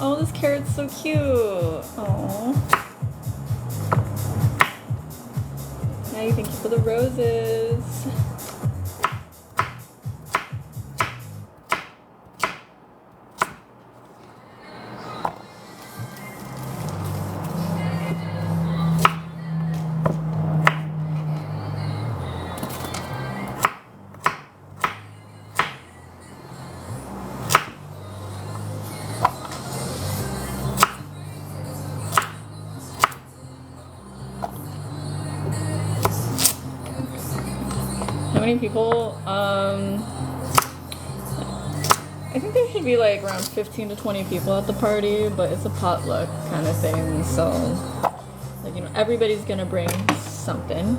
Oh, this carrot's so cute. Oh. Maggie, thank you for the roses. How many people? I think there should be like around 15 to 20 people at the party, but it's a potluck kind of thing, so like, you know, everybody's gonna bring something.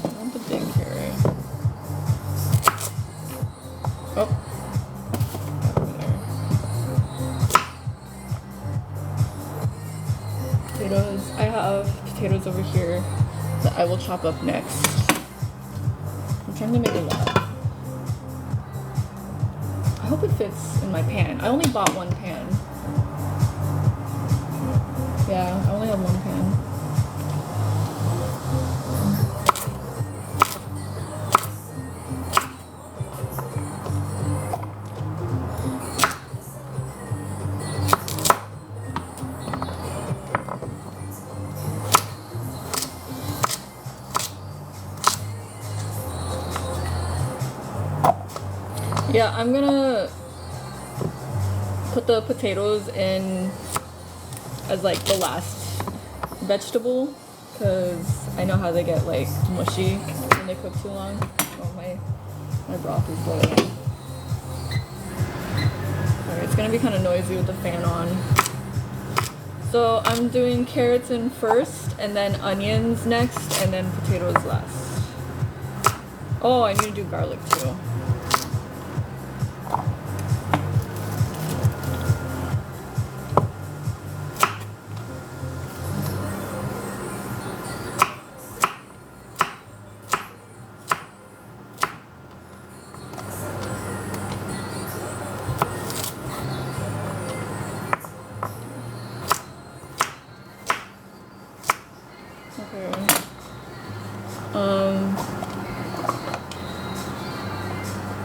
I want the big carrot. Oh. Potatoes. I have potatoes over here that I will chop up next. I'm trying to make a lot. I hope it fits in my pan. I only bought one pan. Yeah, I only have one pan. Yeah, I'm gonna put the potatoes in as like the last vegetable, because I know how they get like mushy when they cook too long. Oh, my broth is boiling. Alright, it's gonna be kind of noisy with the fan on. So I'm doing carrots in first, and then onions next, and then potatoes last. Oh, I need to do garlic too.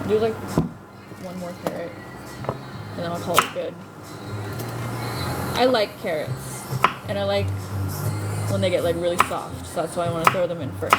Do like one more carrot, and then I'll call it good. I like carrots, and I like when they get like really soft, so that's why I want to throw them in first.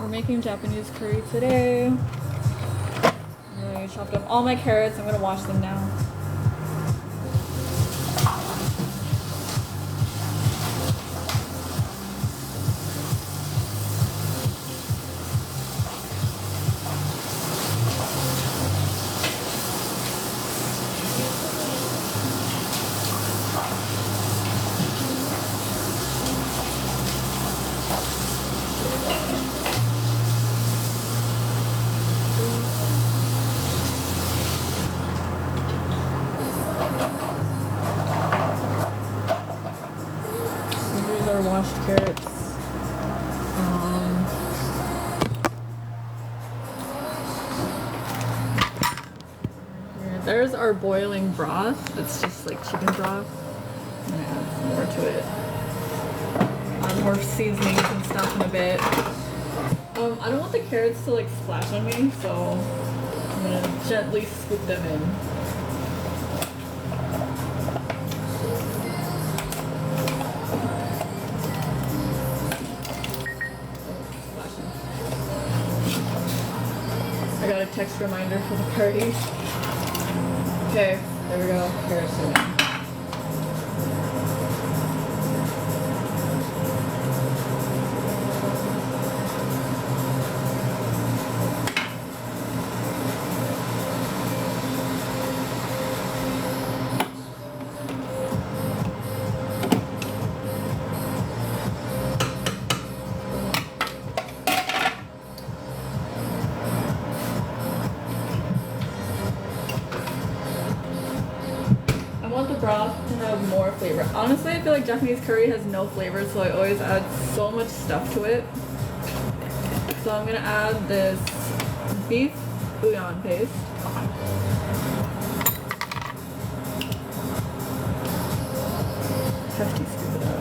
Making Japanese curry today. I chopped up all my carrots. I'm gonna wash them now. Washed carrots. There's our boiling broth. It's just like chicken broth. I'm gonna add some more to it. More seasonings and stuff in a bit. I don't want the carrots to like splash on me, so I'm gonna gently scoop them in. I got a text reminder for the party. Okay, there we go. Carrots are in. want the broth to have more flavor. Honestly, I feel like Japanese curry has no flavor, so I always add so much stuff to it. So I'm gonna add this beef bouillon paste. Hefty scoop it up.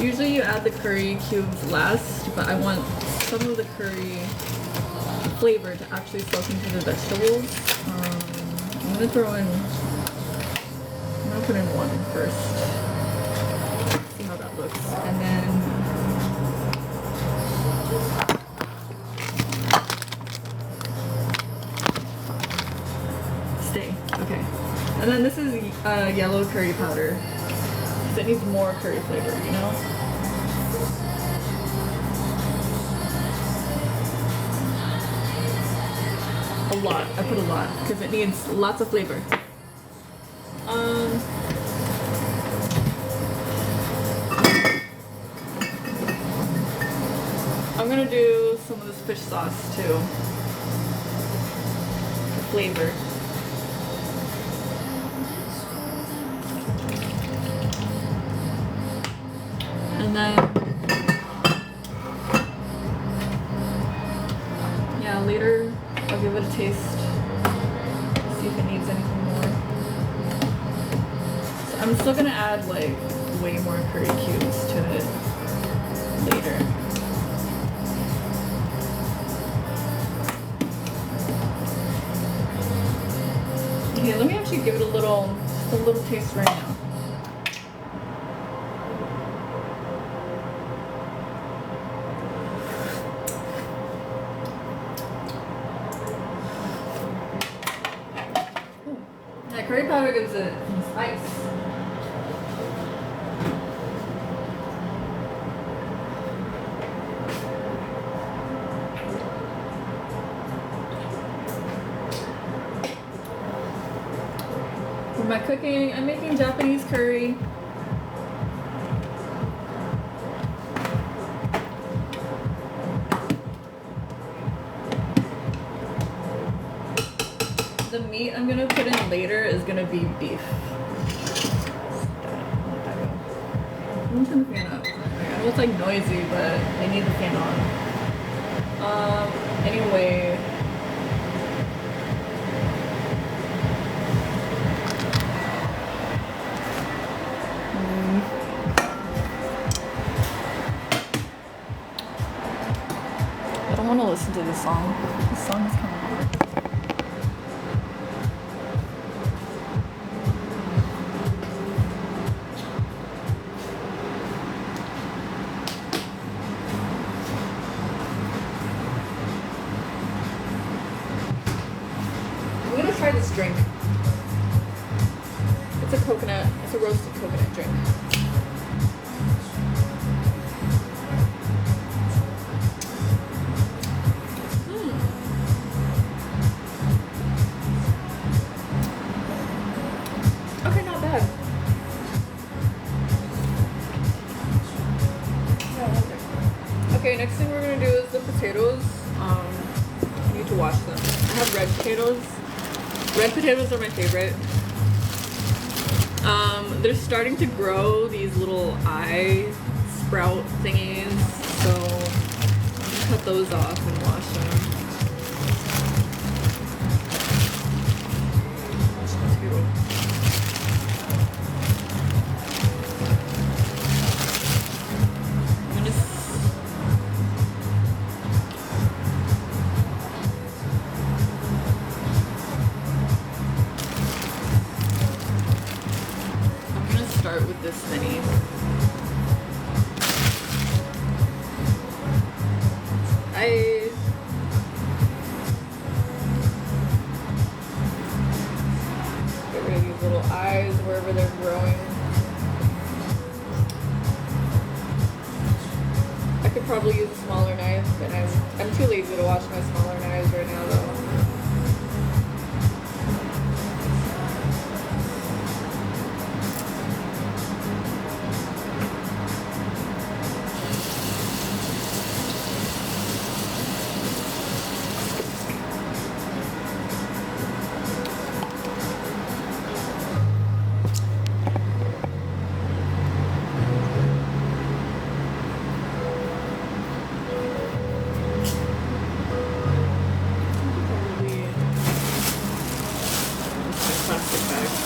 Usually you add the curry cubes last, but I want some of the curry flavor to actually soak into the vegetables. I'm gonna put in one first. See how that looks. And then stay. Okay. And then this is yellow curry powder. It needs more curry flavor, you know? A lot. I put a lot because it needs lots of flavor. I'm gonna do some of this fish sauce too. For flavor. And then, yeah, later I'll give it a taste, see if it needs anything more. So I'm still gonna add like way more curry cubes to it later. Okay, let me actually give it a little taste right now. Curry powder gives it some spice. For my cooking, I'm making Japanese curry. The meat I'm gonna put in later is gonna be beef. I'm gonna turn the fan up. I know it's like noisy, but I need the fan on. Anyway. I don't want to listen to this song. This song is kind of hard. Try this drink. It's a roasted coconut drink. Okay, not bad. Okay, next thing we're gonna do is the potatoes. I need to wash them. I have red potatoes. Red potatoes are my favorite. They're starting to grow these little eye sprout thingies, so I'm gonna cut those off and wash them. Start with this many. Get rid of these little eyes wherever they're growing. I could probably use a smaller knife, but I'm too lazy to wash my smaller knives right now though.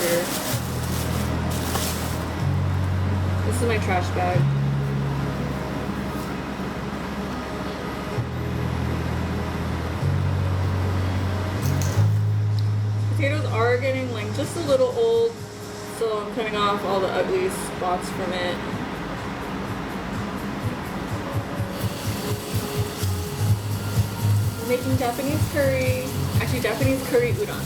here. This is my trash bag. Potatoes are getting like just a little old, so I'm cutting off all the ugly spots from it. I'm making Japanese curry. Actually, Japanese curry udon.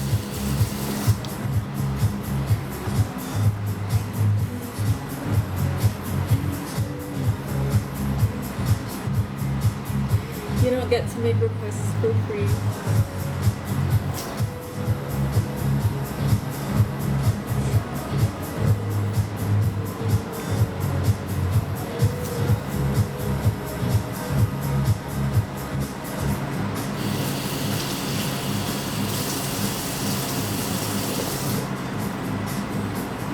You don't get to make requests for free.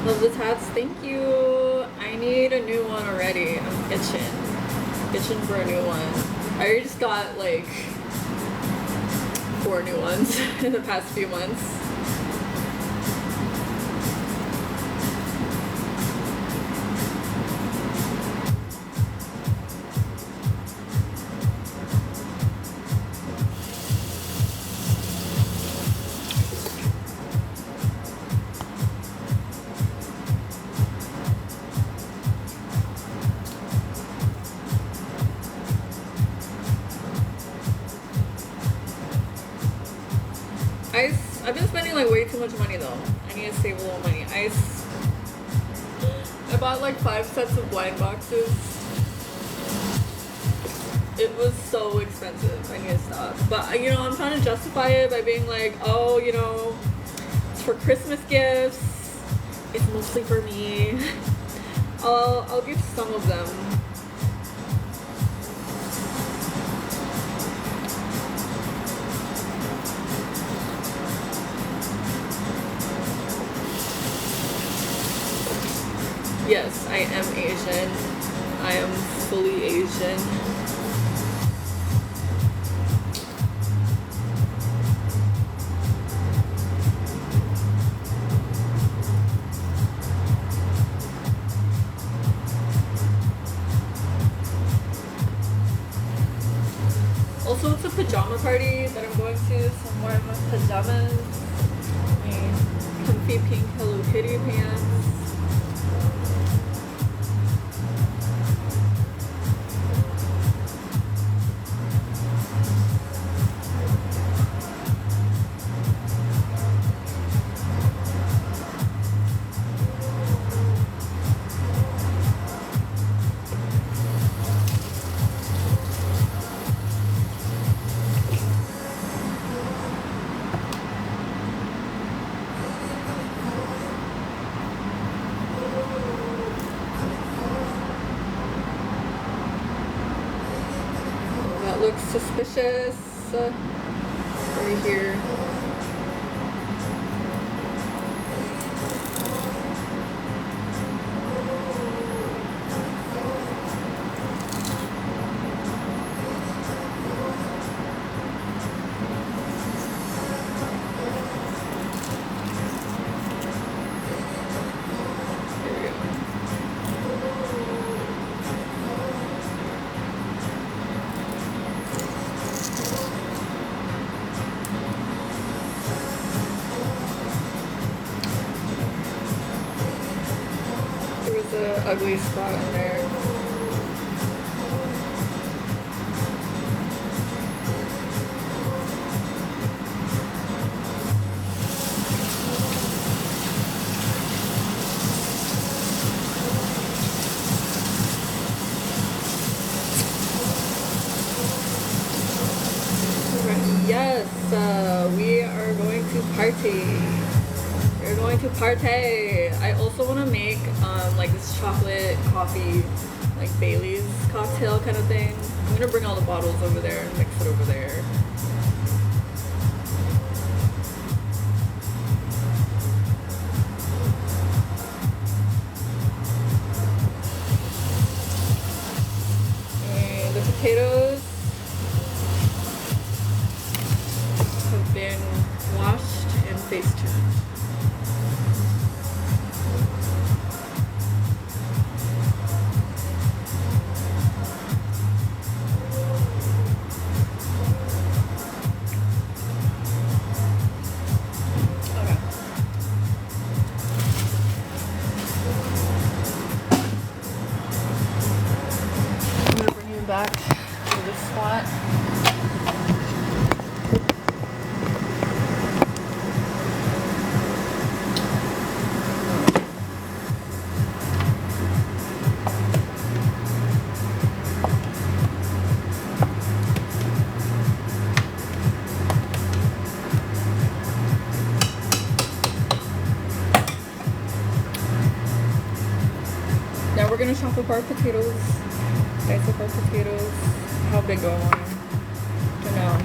Love the tats, thank you. I need a new one already. I'm itching for a new one. I already just got like 4 new ones in the past few months. Ice, I've been spending like way too much money though. I need to save a little money. Ice, I bought like 5 sets of wine boxes. It was so expensive. I need to stop. But you know, I'm trying to justify it by being like, oh, you know, it's for Christmas gifts. It's mostly for me. I'll give some of them. Yes, I am Asian. I am fully Asian. Also, it's a pajama party that I'm going to, so I'm wearing my pajamas, my comfy pink Hello Kitty pants. Looks suspicious right here. The ugly spot in there. Yes, we are going to party. We're going to party. I also want to make like this chocolate coffee, like Bailey's cocktail kind of thing. I'm gonna bring all the bottles over there and mix it over there. And the potatoes have been washed and face tuned. we're gonna chop up our potatoes. Dice up our potatoes. How big do I want them? Don't know.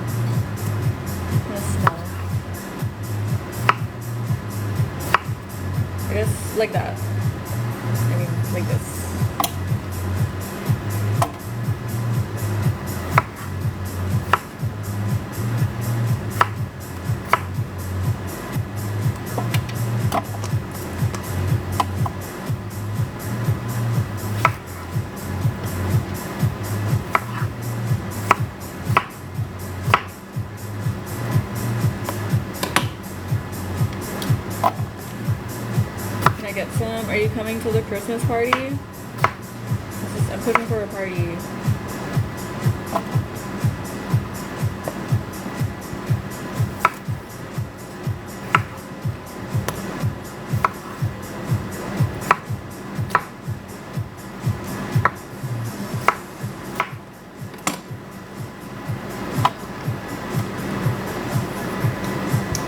Kind of small. I guess like that. I mean, like this. Get some. Are you coming to the Christmas party? I'm cooking for a party.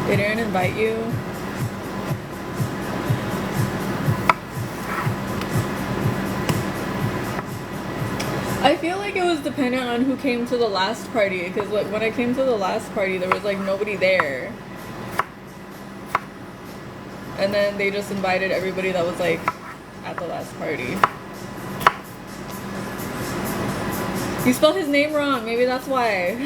Did Aaron invite you? I feel like it was dependent on who came to the last party, because like when I came to the last party there was like nobody there, and then they just invited everybody that was like at the last party. You spelled his name wrong, maybe that's why.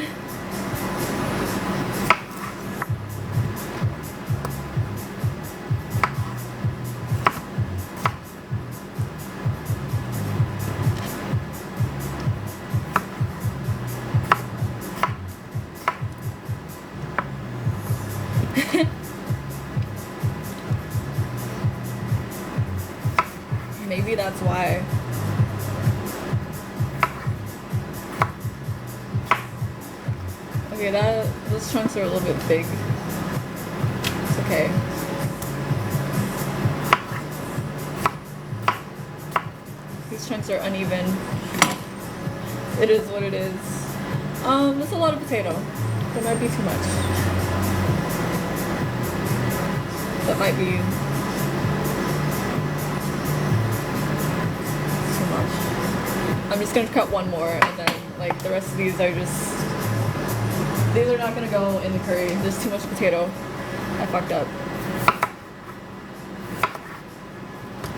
Maybe that's why. Okay, those chunks are a little bit big. It's okay. These chunks are uneven. It is what it is. That's a lot of potato. That might be too much. That might be too much. I'm just gonna cut one more, and then like the rest of these are not gonna go in the curry. There's too much potato. I fucked up.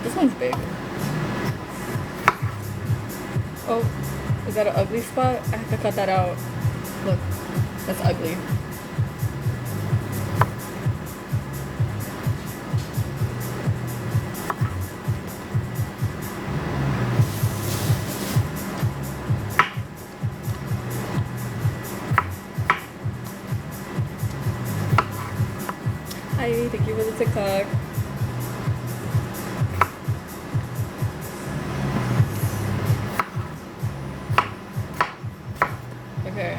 This one's big. Oh, is that an ugly spot? I have to cut that out. Look, that's ugly. Hi, thank you for the TikTok. Okay.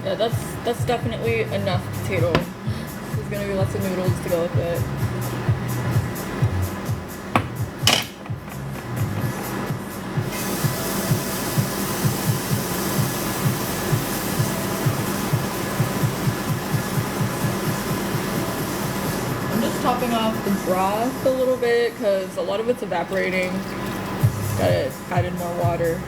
Yeah, that's definitely enough potato. There's gonna be lots of noodles to go with it. Topping off the broth a little bit because a lot of it's evaporating. Gotta add in more water.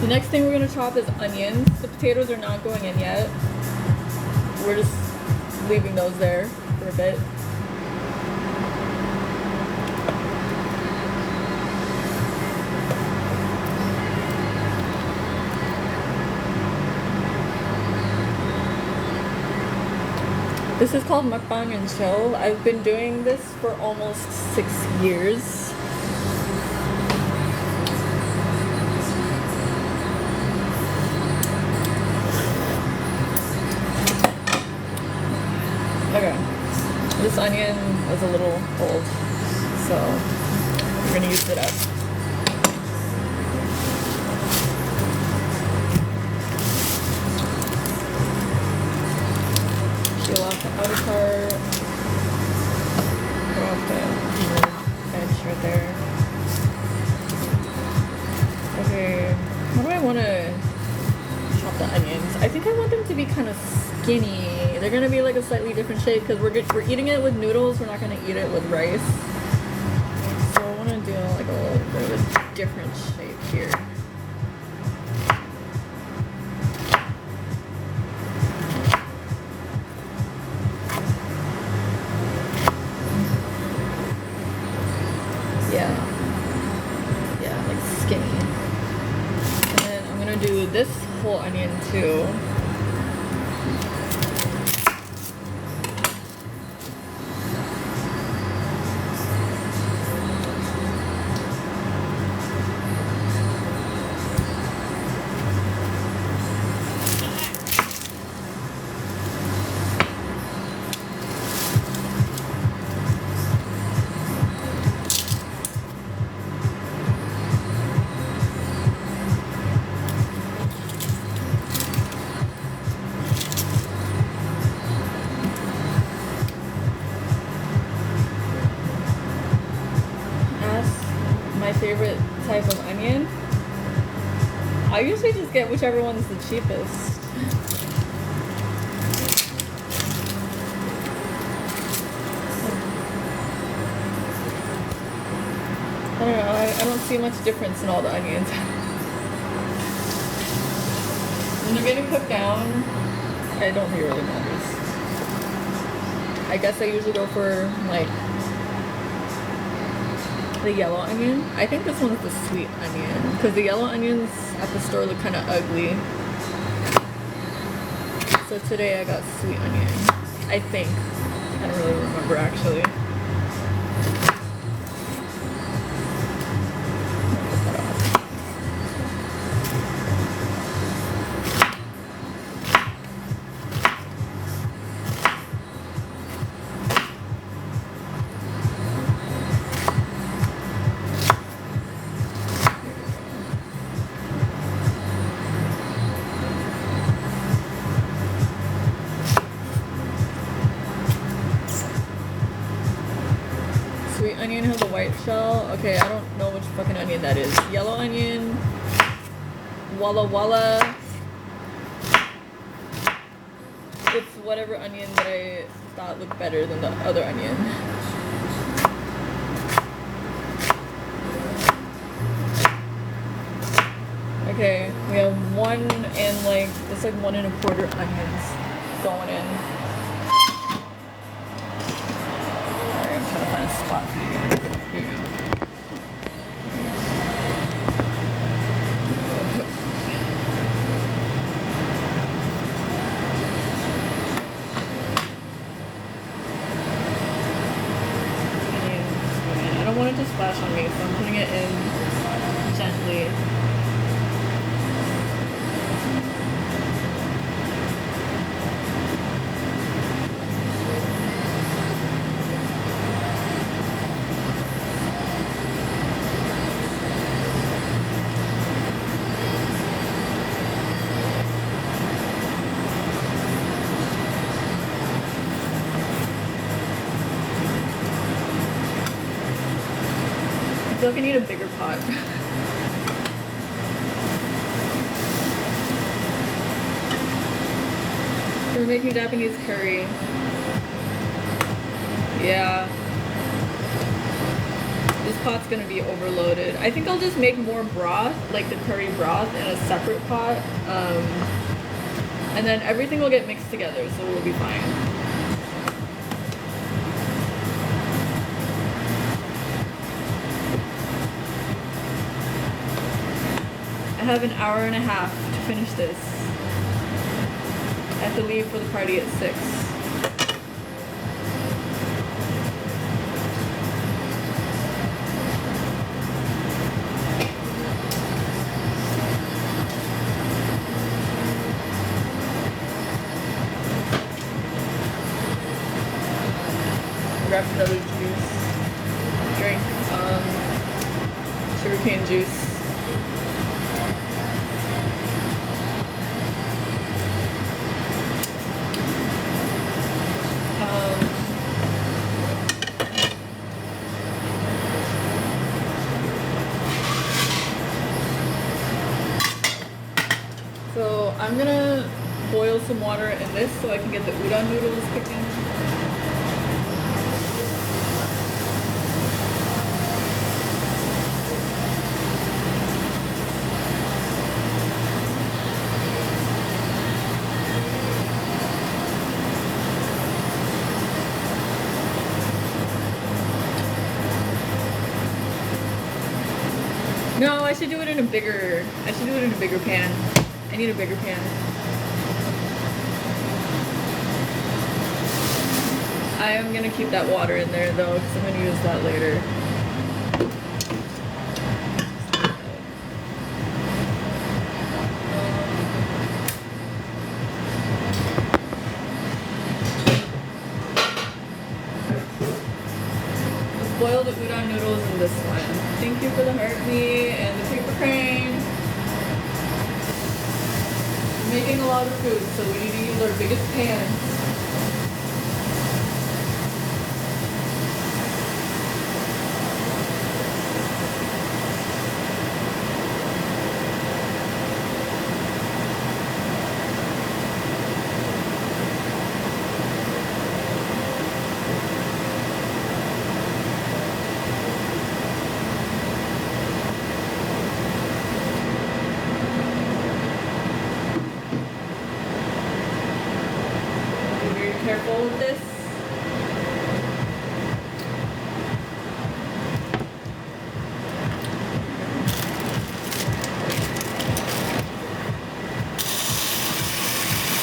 The next thing we're gonna chop is onions. The potatoes are not going in yet. We're just leaving those there for a bit. This is called Mukbang and Chill. I've been doing this for almost 6 years. Okay, this onion is a little old, so we're gonna use it up. Peel off the outer part. I'll put edge right there. Okay, how do I want to chop the onions? I think I want them to be kind of skinny. They're gonna be like a slightly different shape because we're eating it with noodles. We're not gonna eat it with rice. So I want to do like a little bit of a different shape here. Yeah, like skinny. And then I'm gonna do this whole onion too. My favorite type of onion. I usually just get whichever one's the cheapest. I don't know, I don't see much difference in all the onions. When they're getting cooked down, I don't think it really matters. I guess I usually go for like the yellow onion. I think this one's the sweet onion because the yellow onions at the store look kind of ugly. So today I got sweet onion. I think. I don't really remember actually. Sweet onion has a white shell. Okay, I don't know which fucking onion that is. Yellow onion. Walla Walla. It's whatever onion that I thought looked better than the other onion. Okay, we have 1 and like, it's like 1 1/4 onions going in. Alright, I'm trying to find a spot for you. Here you go. I don't want it to splash on me, so I'm putting it in gently. I feel like I need a bigger pot. We're making Japanese curry. Yeah. This pot's gonna be overloaded. I think I'll just make more broth, like the curry broth, in a separate pot. And then everything will get mixed together, so we'll be fine. I have an hour and a half to finish this. I have to leave for the party at 6. Grab another juice. Drink sugarcane juice. some water in this so I can get the udon noodles cooking. No, I should do it in a bigger pan. I need a bigger pan. I am gonna keep that water in there though, because I'm gonna use that later. Boil the udon noodles in this one. Thank you for the heart me and the paper crane. We're making a lot of food, so we need to use our biggest pan. Careful with this.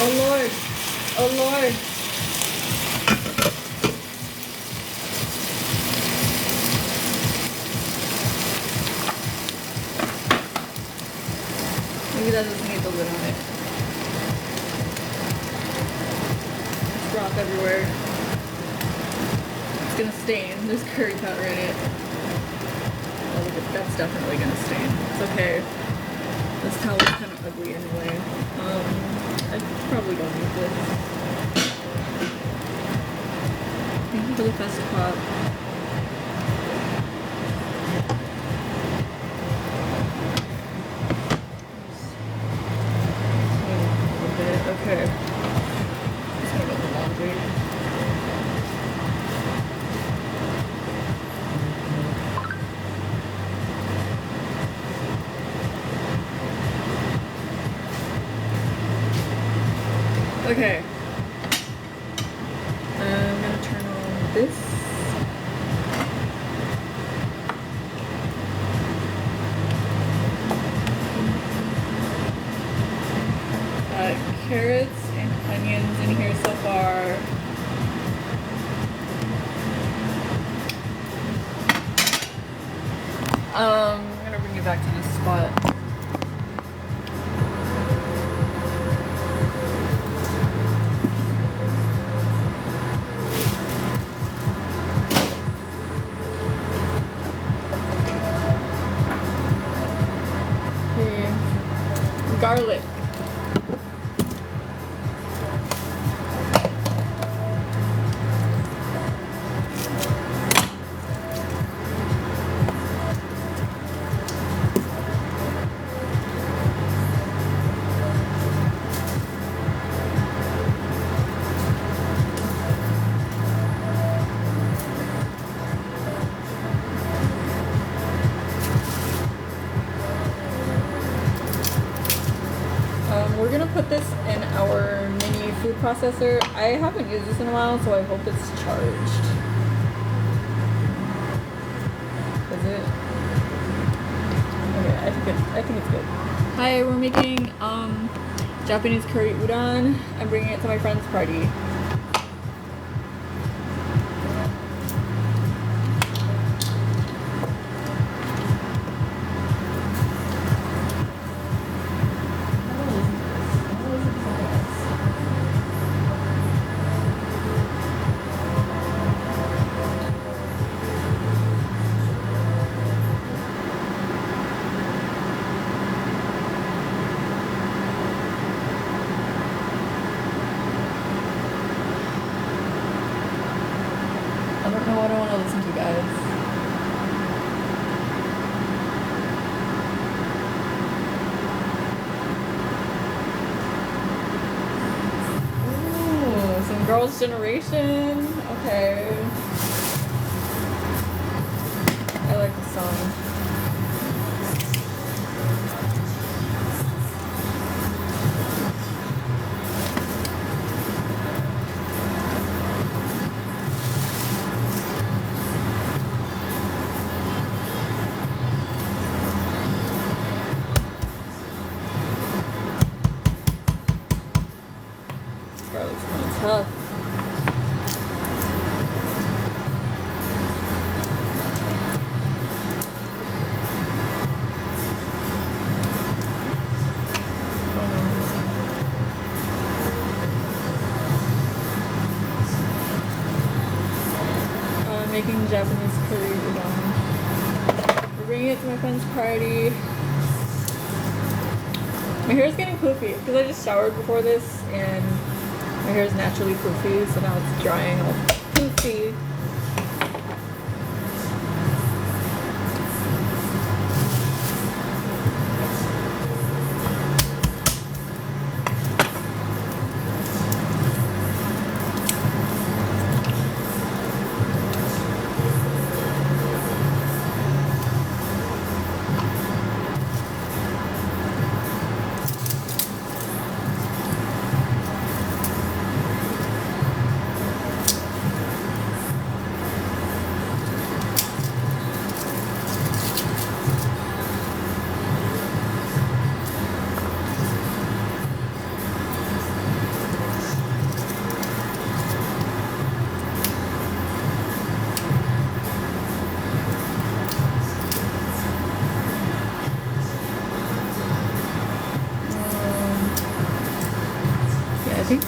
Oh Lord. Oh Lord. Maybe that doesn't need the lid on it. Broth everywhere. It's gonna stain. There's curry powder in it. Oh, look at, that's definitely gonna stain. It's okay. This towel is kind of ugly anyway. I probably don't need this. Thank you for the fest pop. Okay. Okay. I'm gonna turn on this. Carrots and onions in here so far. I'm gonna bring you back to this spot. Garlic. We're gonna put this in our mini food processor. I haven't used this in a while, so I hope it's charged. Is it? Okay, I think it's good. Hi, we're making Japanese curry udon. I'm bringing it to my friend's party. I don't know what I want to listen to, guys. Girls' Generation. Okay. I like the song. Garlic's kind of tough. Making Japanese curry udon. We're bringing it to my friend's party. My hair is getting poofy because I just showered before this and my hair is naturally poofy, so now it's drying all poofy. I think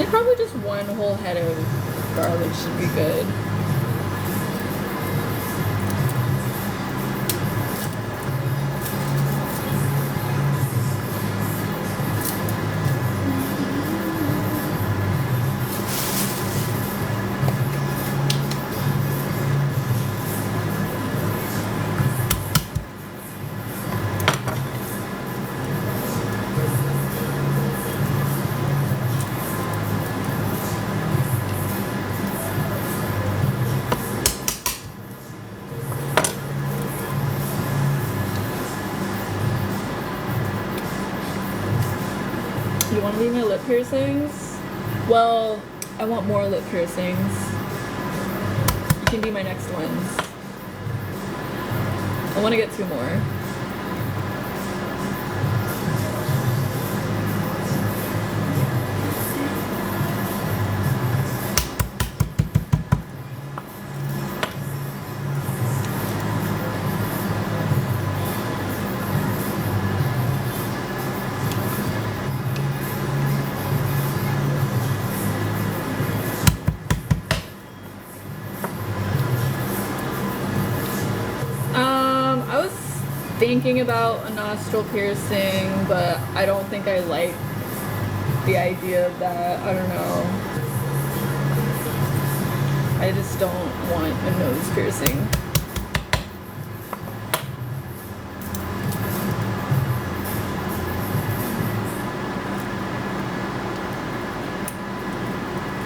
probably just one whole head of garlic should be good. You want to be my lip piercings? Well, I want more lip piercings. You can be my next ones. I want to get 2 more. I was thinking about a nostril piercing, but I don't think I like the idea of that. I don't know. I just don't want a nose piercing.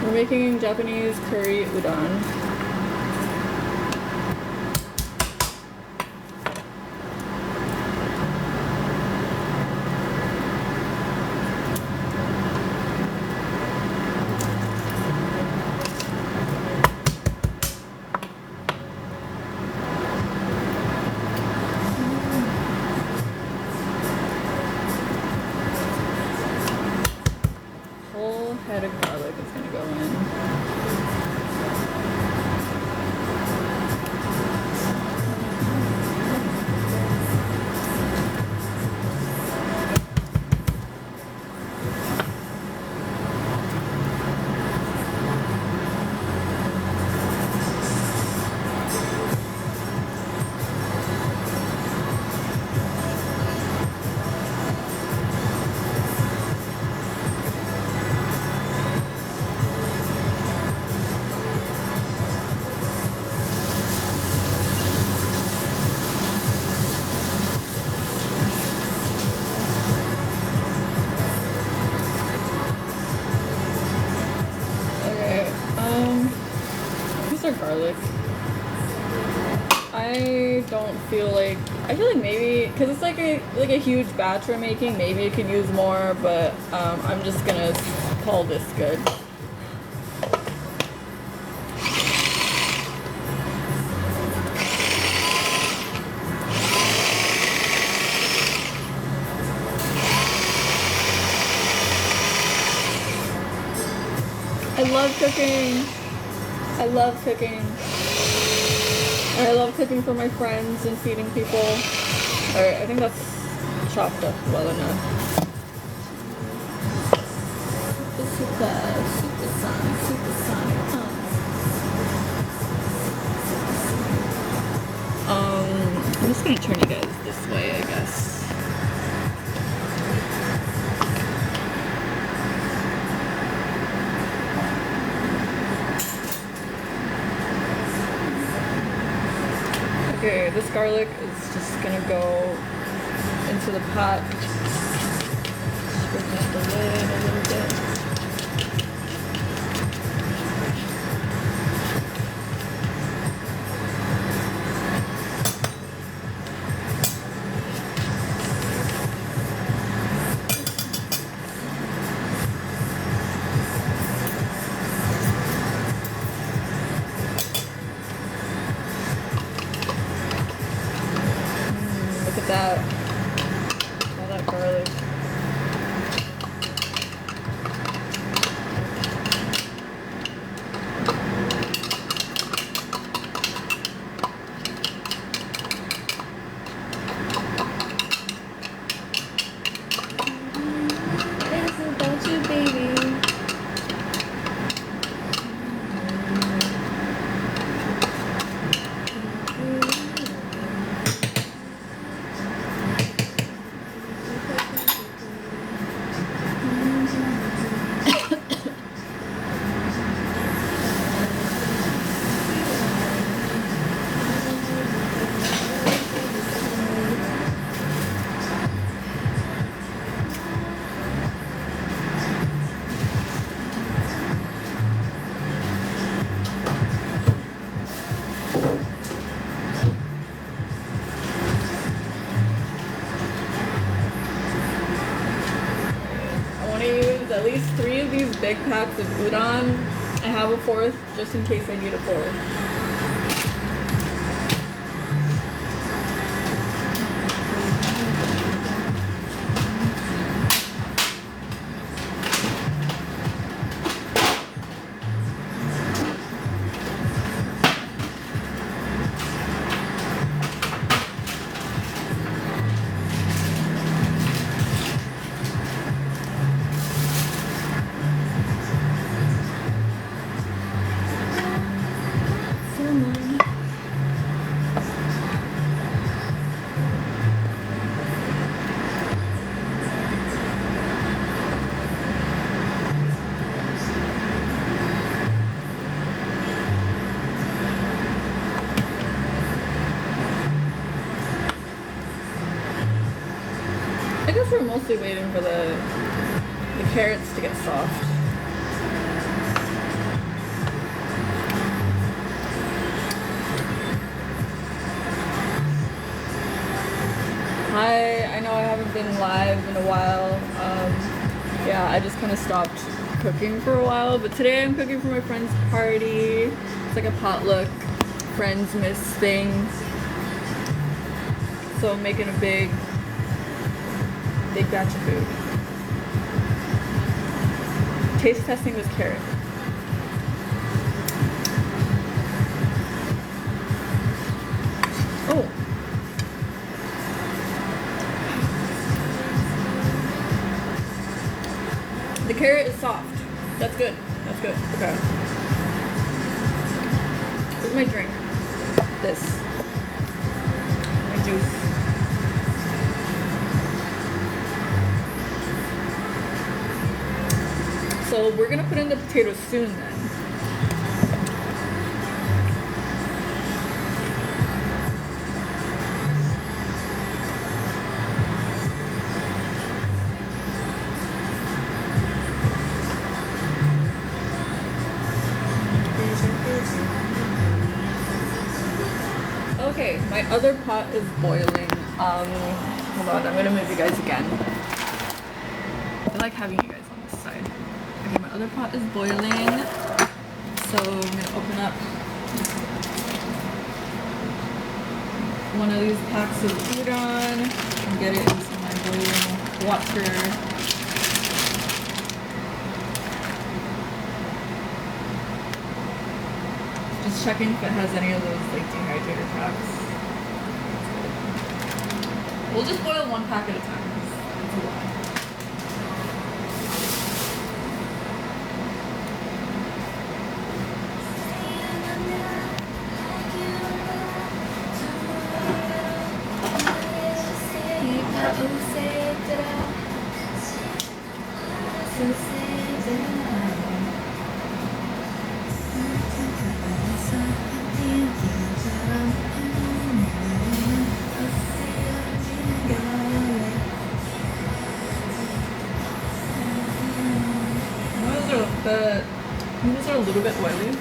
We're making Japanese curry udon. Head of garlic is gonna go in. garlic. I feel like maybe because it's like a huge batch we're making, maybe it could use more, but I'm just gonna call this good. I love cooking. I love cooking. And I love cooking for my friends and feeding people. Alright, I think that's chopped up well enough. I'm just gonna turn you guys this way, I guess. Okay, this garlic is just gonna go into the pot. Just bring up the lid a little bit. Look at that. All that garlic. It's about you, baby. At least 3 of these big packs of udon. I have a 4th just in case I need a 4th. I guess we're mostly waiting for the carrots to get soft. Hi, I know I haven't been live in a while. Yeah, I just kind of stopped cooking for a while, but today I'm cooking for my friend's party. It's like a potluck, friends miss thing. So I'm making a big batch of food. Taste testing this carrot. Oh. The carrot is soft. That's good. That's good. Okay. Where's my drink? This. My juice. So we're gonna put in the potatoes soon then. My other pot is boiling. Hold on, I'm gonna move you guys again. I like having you guys on this side. Okay, my other pot is boiling. So I'm gonna open up one of these packs of udon and get it into my boiling water. Just checking if it has any of those like dehydrator packs. We'll just boil one pack at a time. It's a lot. The noodles are a little bit oily.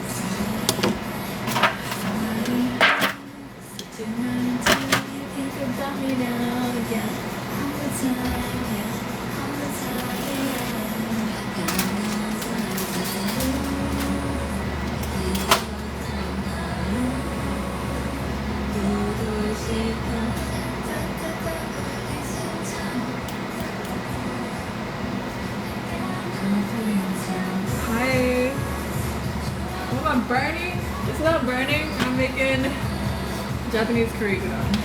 Burning? It's not burning. I'm making Japanese curry udon.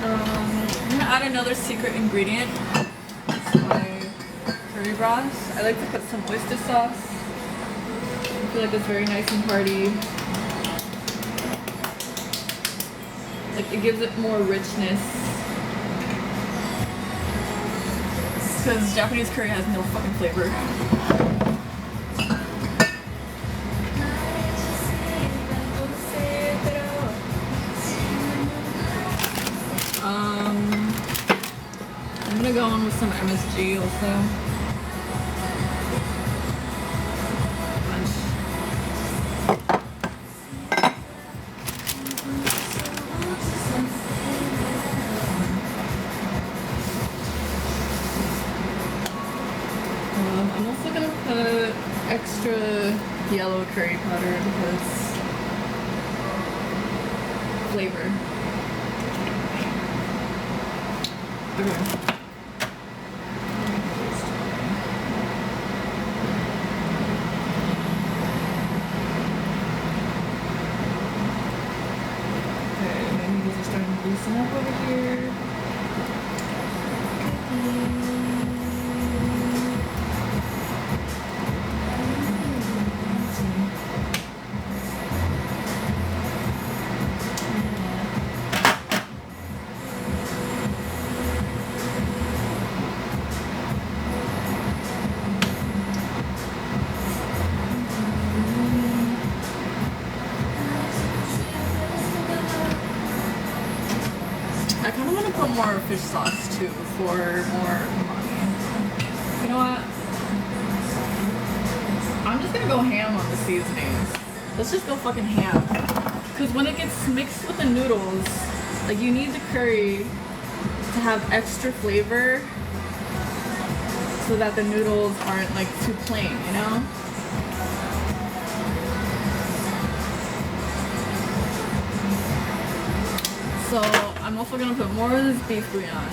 I'm gonna add another secret ingredient to my curry broth. I like to put some oyster sauce. I feel like it's very nice and hearty. Like it gives it more richness. Because Japanese curry has no fucking flavor. I'm gonna go on with some MSG also. I'm also gonna put extra yellow curry powder because flavor. Okay. Loosen up over here. I kind of want to put more fish sauce too for more umami. You know what? I'm just gonna go ham on the seasonings. Let's just go fucking ham. Because when it gets mixed with the noodles, like you need the curry to have extra flavor so that the noodles aren't like too plain, you know? So I'm also gonna put more of this beef bouillon.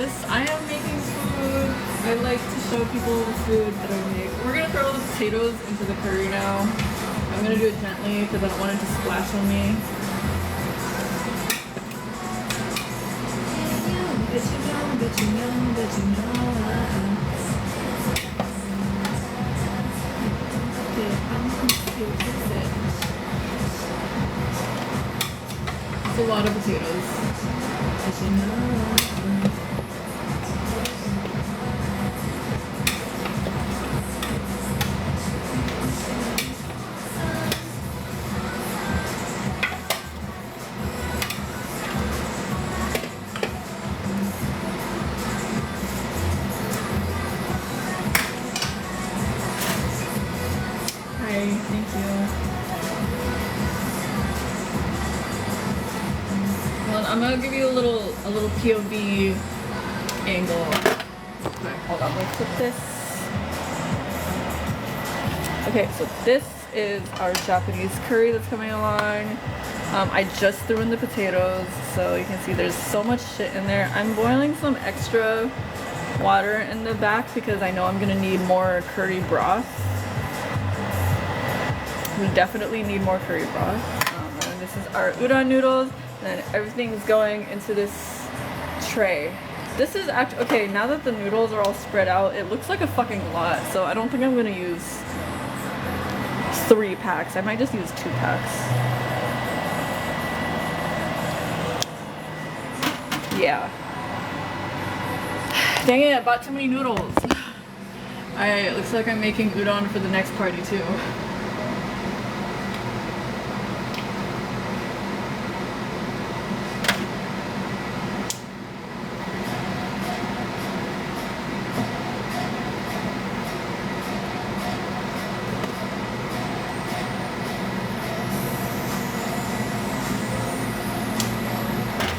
this, I am making food. I like to show people the food that I make. We're gonna throw the potatoes into the curry now. I'm gonna do it gently because I don't want it to splash on me. It's a lot of potatoes. Thank you. Well, I'm gonna give you a little POV angle. Okay, hold on, let's put this. Okay, so this is our Japanese curry that's coming along. I just threw in the potatoes, so you can see there's so much shit in there. I'm boiling some extra water in the back because I know I'm gonna need more curry broth. We definitely need more curry broth. And this is our udon noodles, and everything is going into this tray. This is actually, okay, now that the noodles are all spread out, it looks like a fucking lot, so I don't think I'm gonna use 3 packs. I might just use 2 packs. Yeah. Dang it, I bought too many noodles. It looks like I'm making udon for the next party too.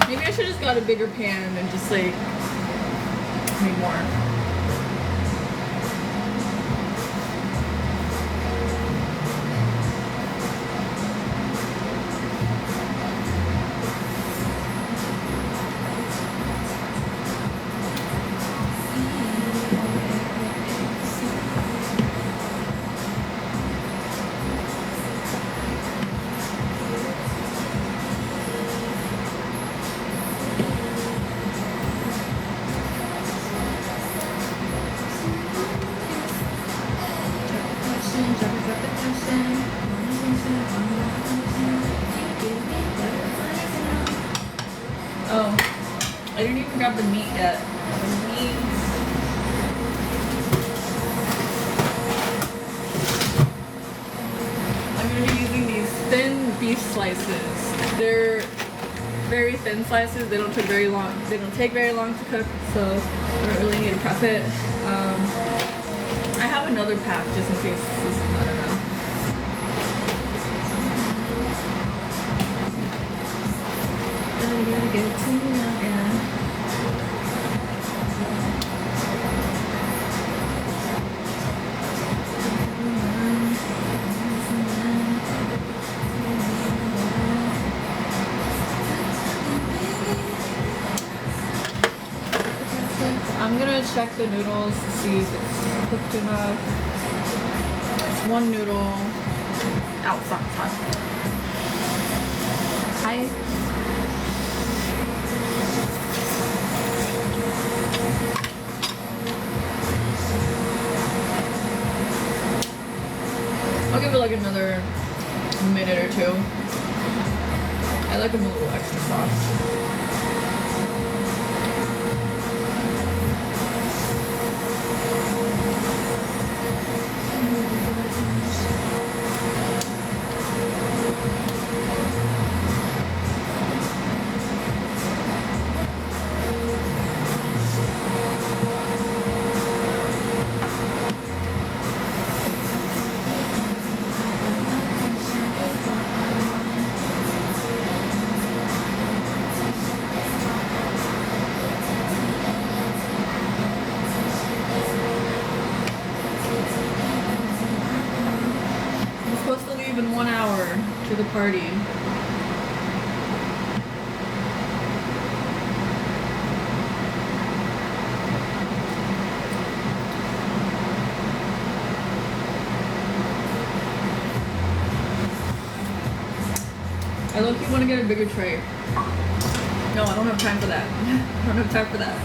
Maybe I should just got a bigger pan and just like made more. Oh, I didn't even grab the meat yet. The meat. I'm going to be using these thin beef slices. They're very thin slices. They don't take very long. They don't take very long to cook, so I don't really need to prep it. I have another pack just in case this is not enough. I gotta get to know again. I'm gonna check the noodles to see if it's cooked enough. It's one noodle outside. Hi. I'll give it like another minute or 2. I like them a little extra soft. In 1 hour to the party. low-key want to get a bigger tray. No, I don't have time for that. I don't have time for that.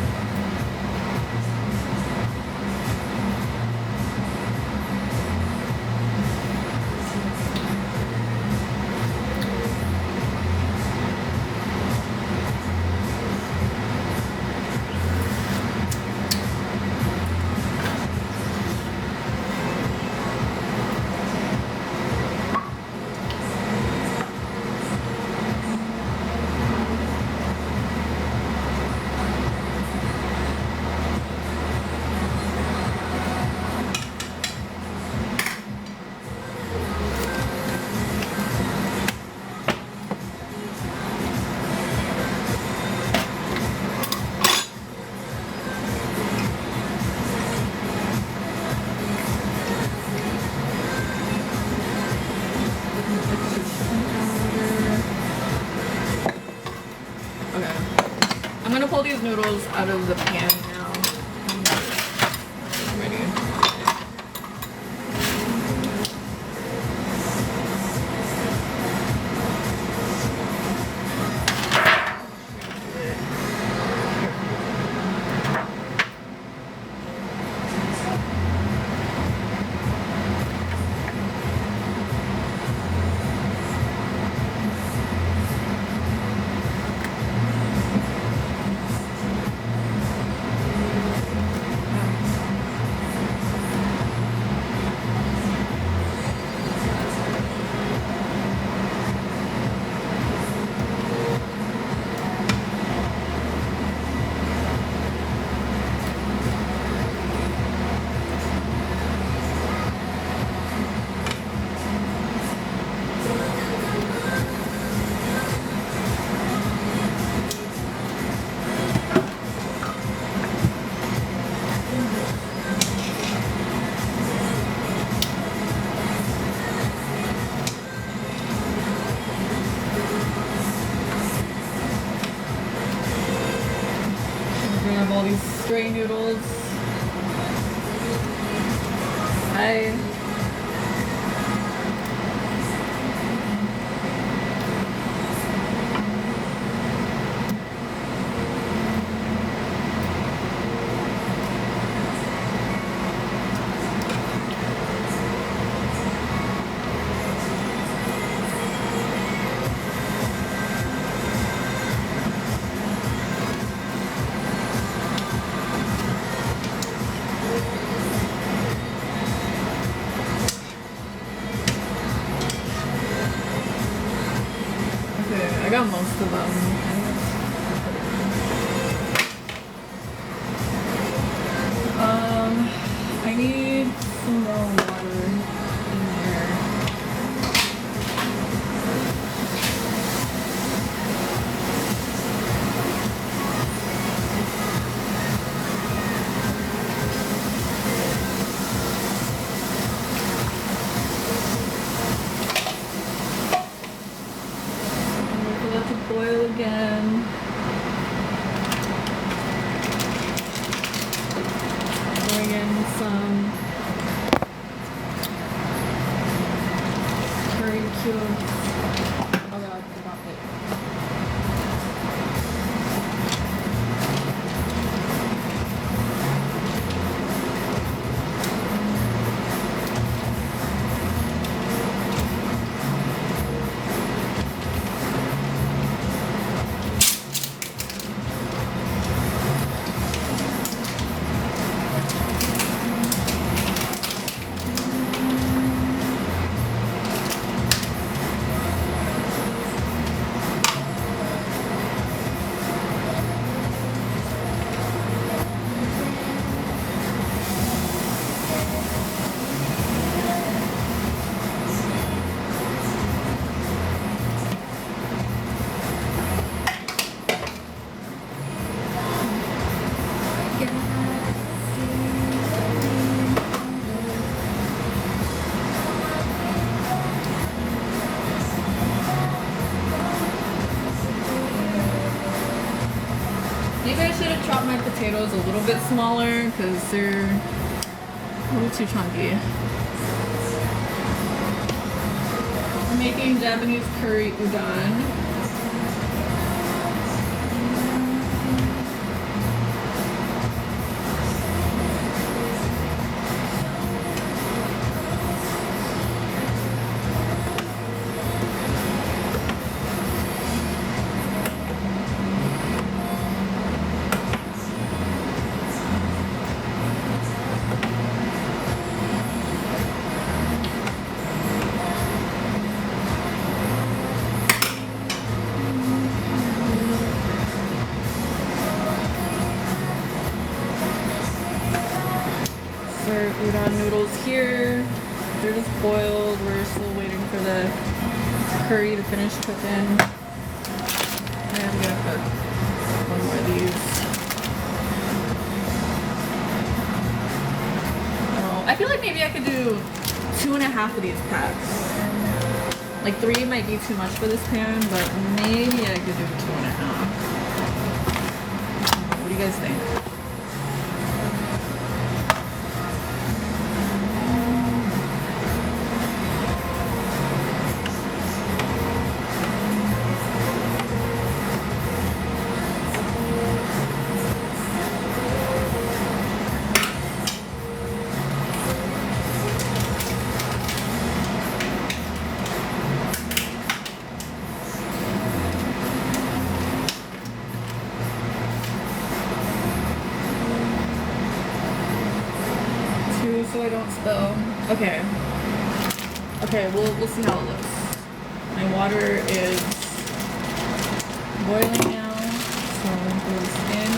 Pull these noodles out of the pan now. I'm ready. Grab all these stray noodles. Hi. I got most of them. I need some more water in there. Boil again. Bring in some curry cubes. Oh god, I forgot it. Maybe I should have chopped my potatoes a little bit smaller because they're a little too chunky. I'm making Japanese curry udon. Udon noodles here. They're just boiled. We're still waiting for the curry to finish cooking. And I'm gonna cook one more of these. Oh, I feel like maybe I could do 2.5 of these packs. Like 3 might be too much for this pan, but maybe I could do 2.5. What do you guys think? So I don't spill. Okay. Okay, we'll see how it looks. My water is boiling now, so I'm gonna throw this in.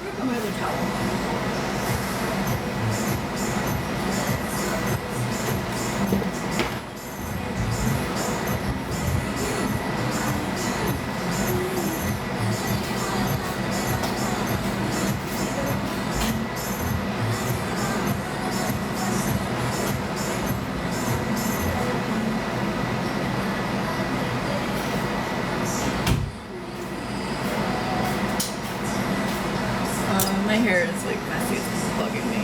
Where's my other towel? My hair is like messy, it's bugging me.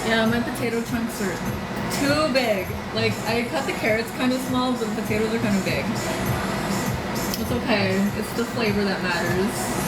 Yeah, my potato chunks are too big. Like, I cut the carrots kind of small, but the potatoes are kind of big. It's okay. It's the flavor that matters.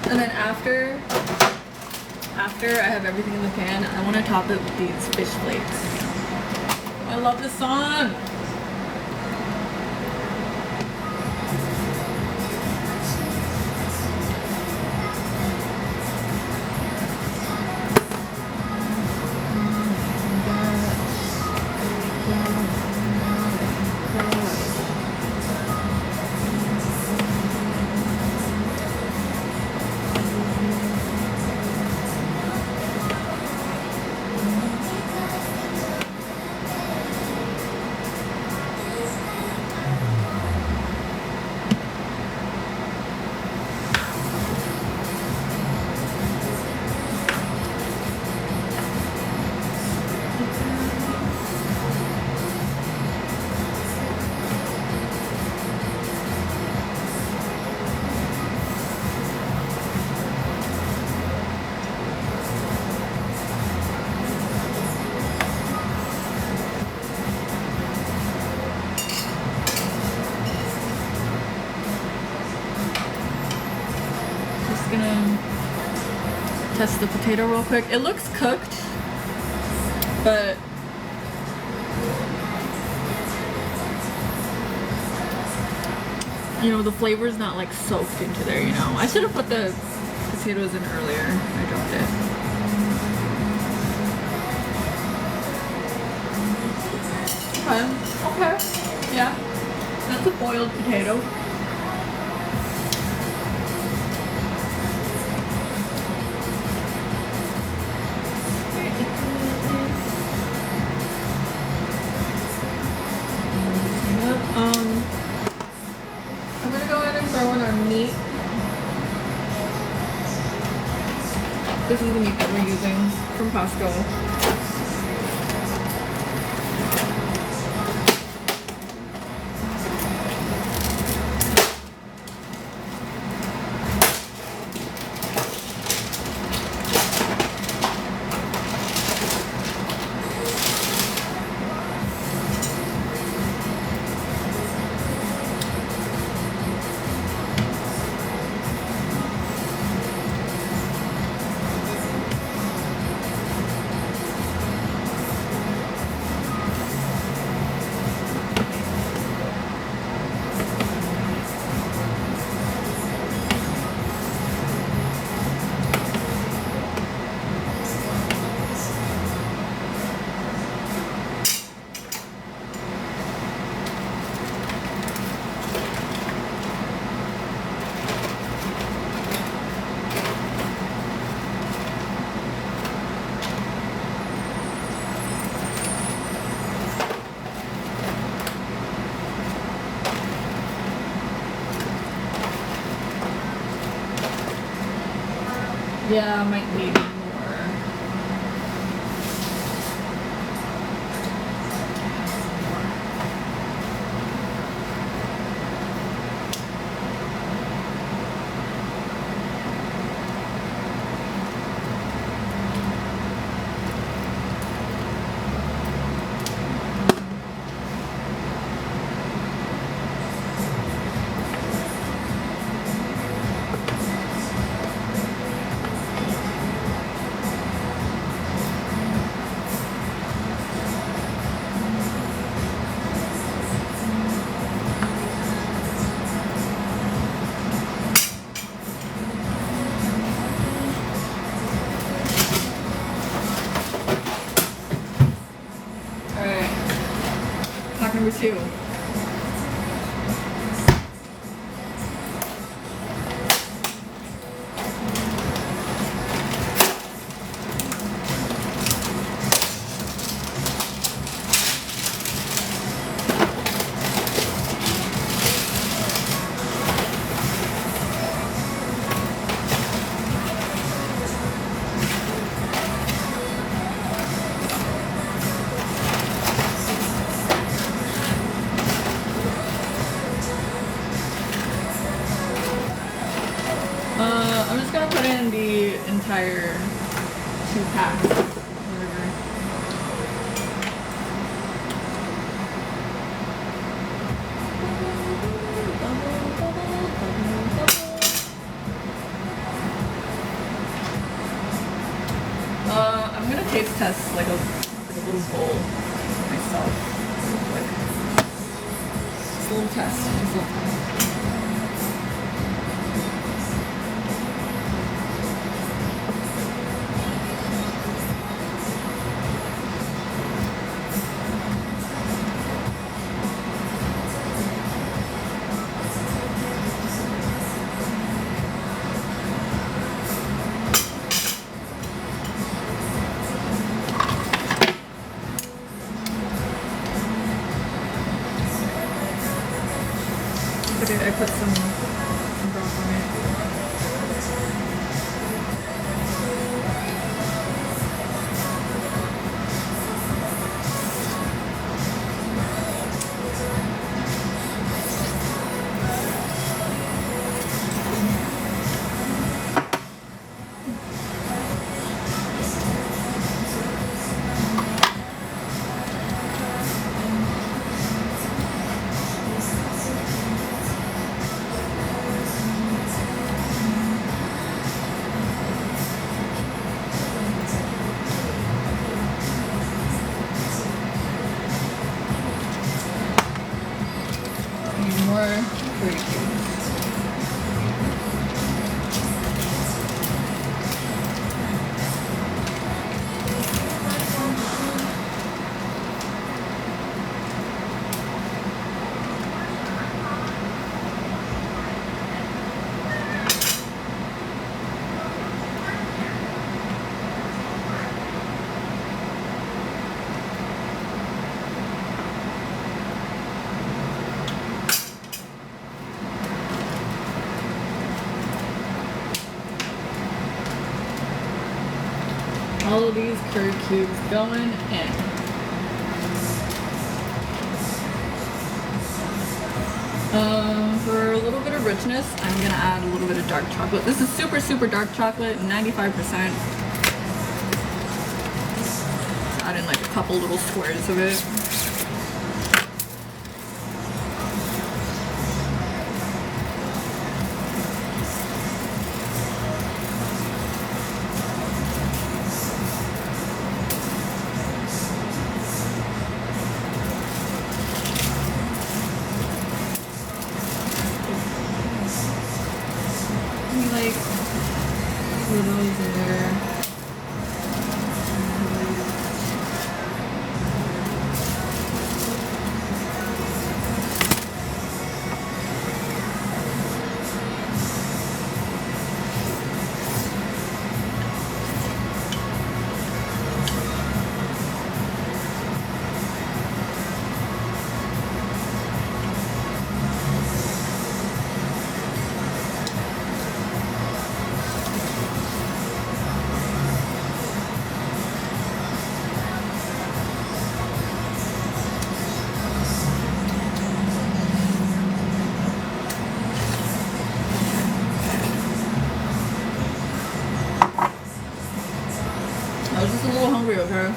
And then after I have everything in the pan, I want to top it with these fish flakes. I love this song. test the potato real quick. It looks cooked, but you know, the flavor's not like soaked into there, you know. I should have put the potatoes in earlier. I dropped it. Okay. Yeah. That's a boiled potato. I'm gonna go ahead and throw in our meat. This is the meat that we're using from Costco. Yeah, I might need more. Number 2. I'm just gonna put in the entire 2 packs. Whatever. I'm gonna taste test like a little bowl myself. Just a little test. Just a little test. I put some broth on it. these curry cubes going in. For a little bit of richness, I'm gonna add a little bit of dark chocolate. This is super, super dark chocolate, 95%. Add in like a couple little squares of it. Like those in there. I was just a little hungry, okay?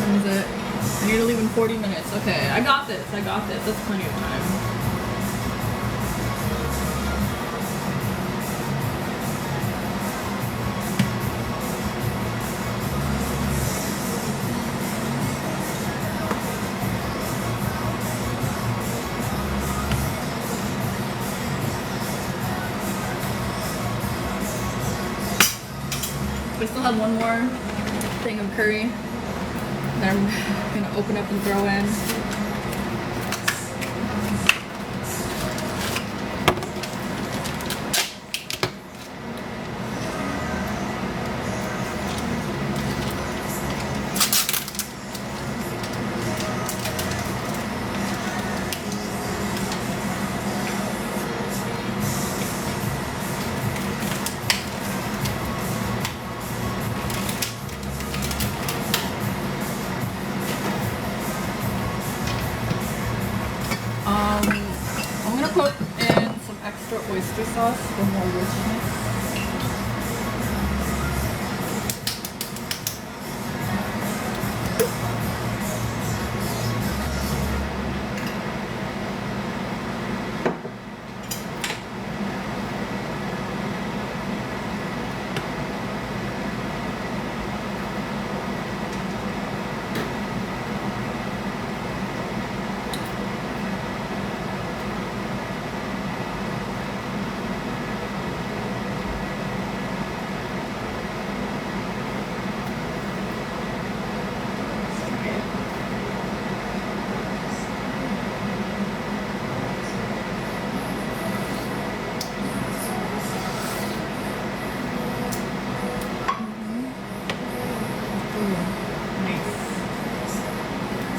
When is it? I need to leave in 40 minutes. Okay, I got this. I got this. That's plenty of time. We still have one more thing of curry that I'm gonna open up and throw in. I'm gonna put in some extra oyster sauce for more richness.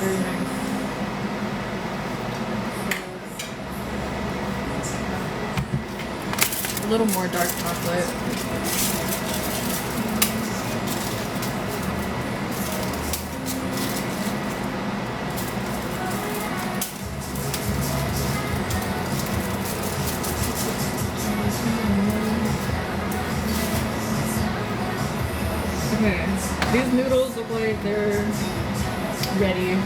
Very nice. A little more dark chocolate. Okay, these noodles look like they're ready.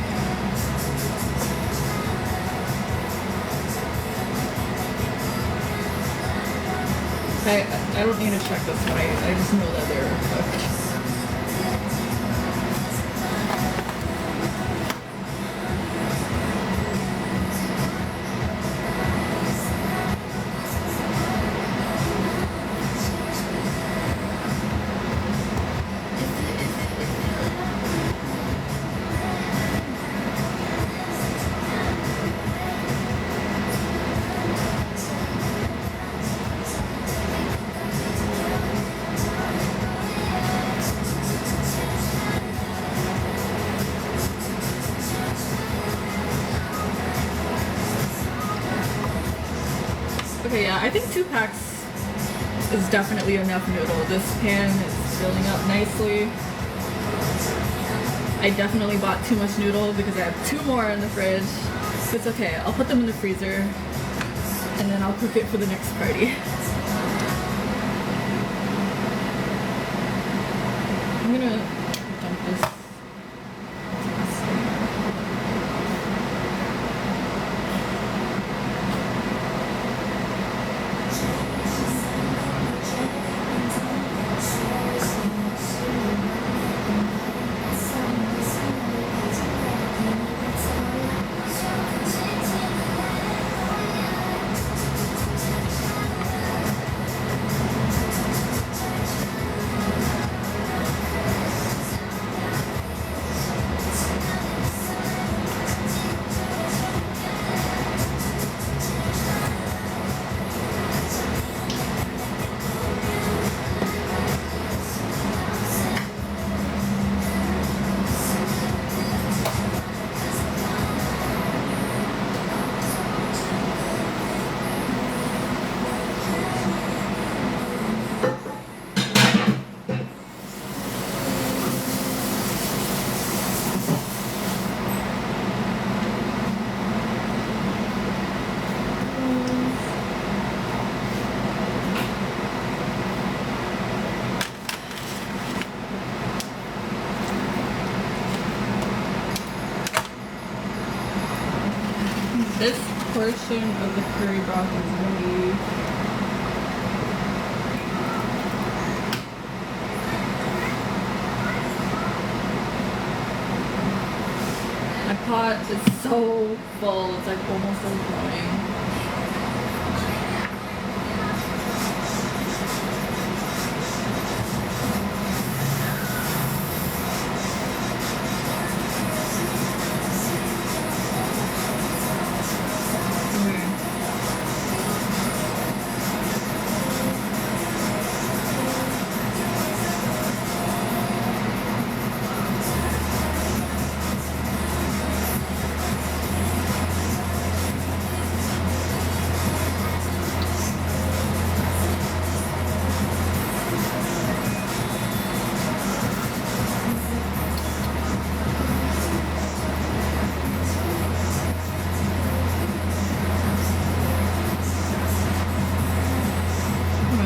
I don't need to check this, but I just know that they're cooked. Okay, yeah, I think 2 packs is definitely enough noodle. This pan is filling up nicely. I definitely bought too much noodle because I have 2 more in the fridge. It's okay, I'll put them in the freezer and then I'll cook it for the next party. I'm gonna dump this. This portion of the curry broth is ready. My pot is so full, it's like almost overflowing.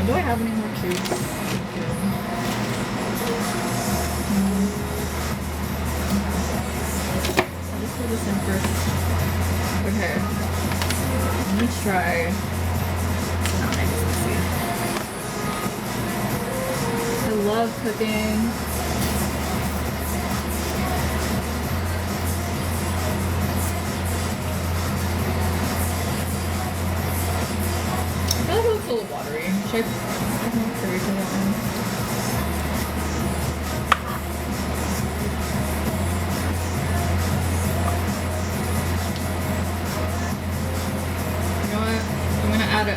Do I have any more cubes? I'll just put this in first. Okay. I'm gonna try. Not nice, let's see. I love cooking. I feel like it looks a little watery. Should I put more curry for that one? You know what? I'm gonna add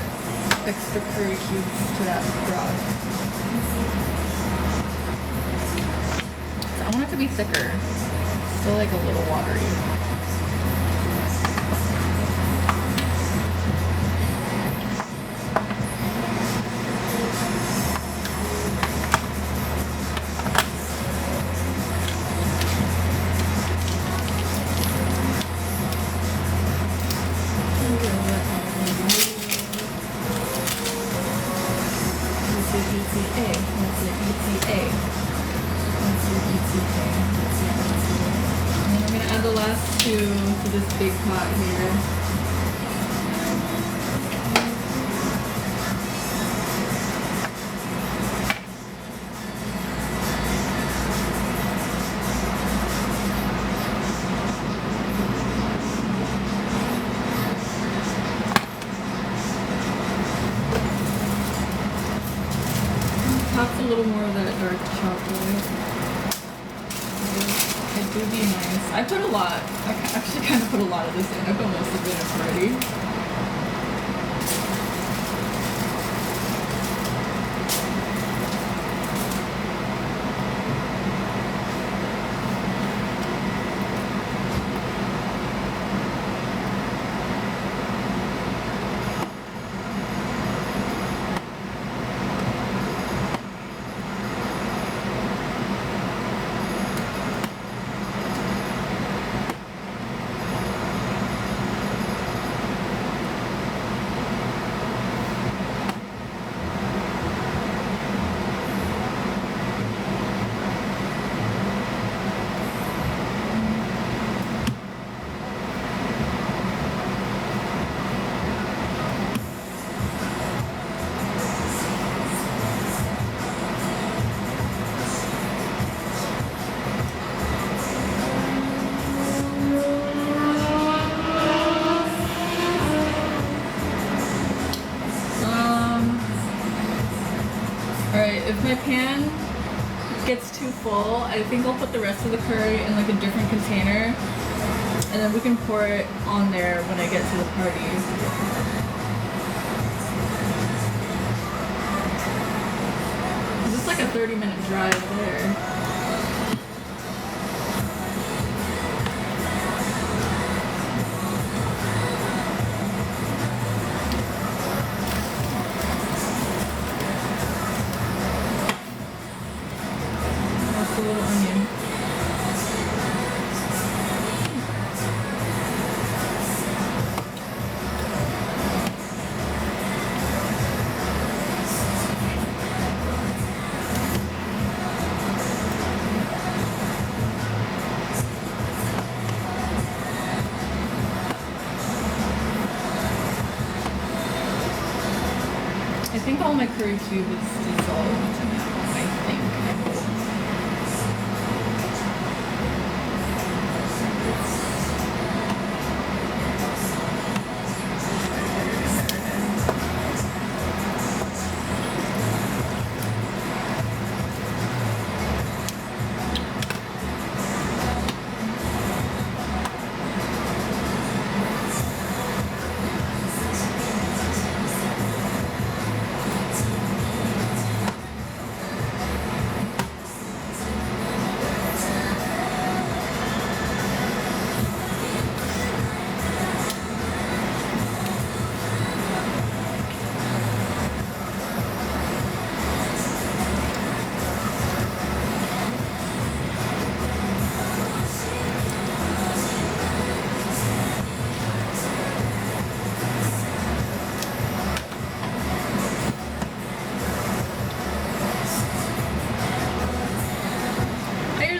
extra curry cubes to that broth. So I want it to be thicker. Still like a little watery. The last 2 to this big pot here. Pops a little more of that dark chocolate. It would be nice. I put a lot. I actually kind of put a lot of this in. I put most of it in already. if my pan gets too full, I think I'll put the rest of the curry in like a different container, and then we can pour it on there when I get to the party. It's like a 30-minute drive there. That's a little onion. I think all my curry cube is dissolved now, I think.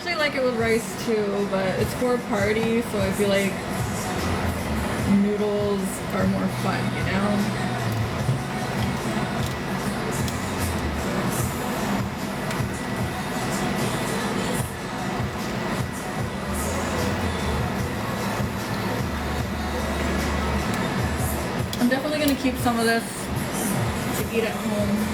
I like it with rice too, but it's for a party, so I feel like noodles are more fun, you know? I'm definitely gonna keep some of this to eat at home.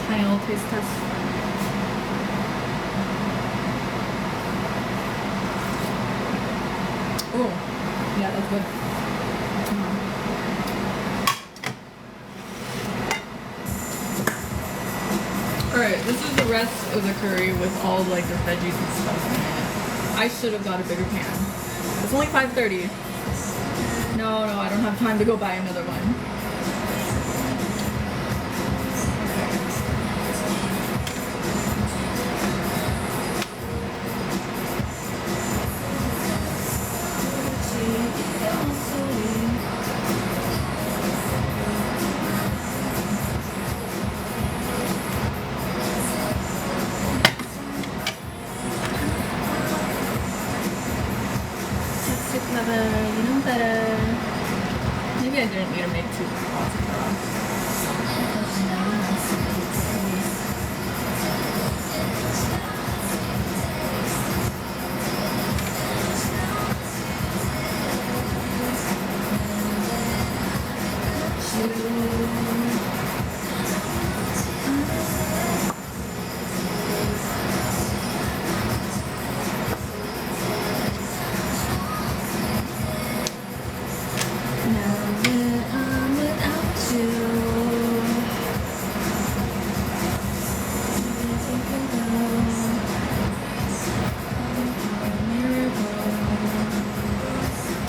Tiny little taste test. Oh, yeah, that's good. Alright, this is the rest of the curry with all like the veggies and stuff in it. I should have got a bigger pan. It's only 5:30. No, I don't have time to go buy another one. You know better. Maybe I didn't need to make 2 pots of broth.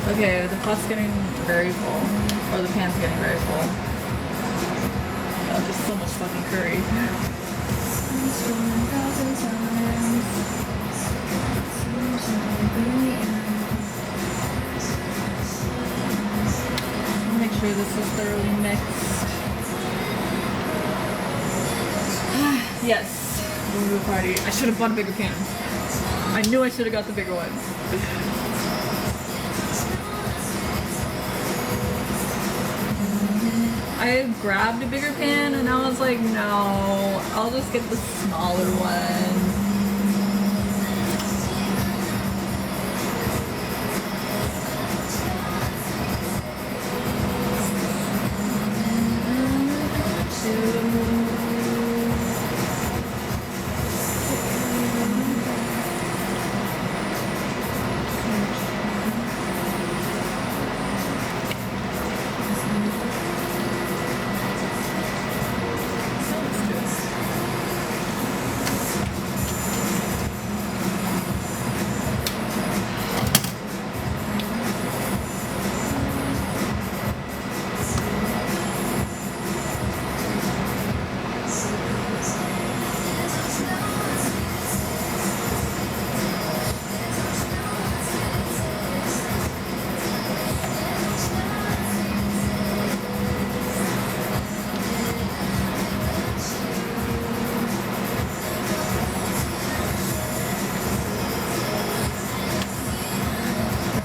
Okay, the pot's getting very full. Or the pan's getting very full. Oh, there's so much fucking curry. this is thoroughly mixed. Yes, going to a party. I should have bought a bigger pan. I knew I should have got the bigger one. I grabbed a bigger pan and I was like, no, I'll just get the smaller one.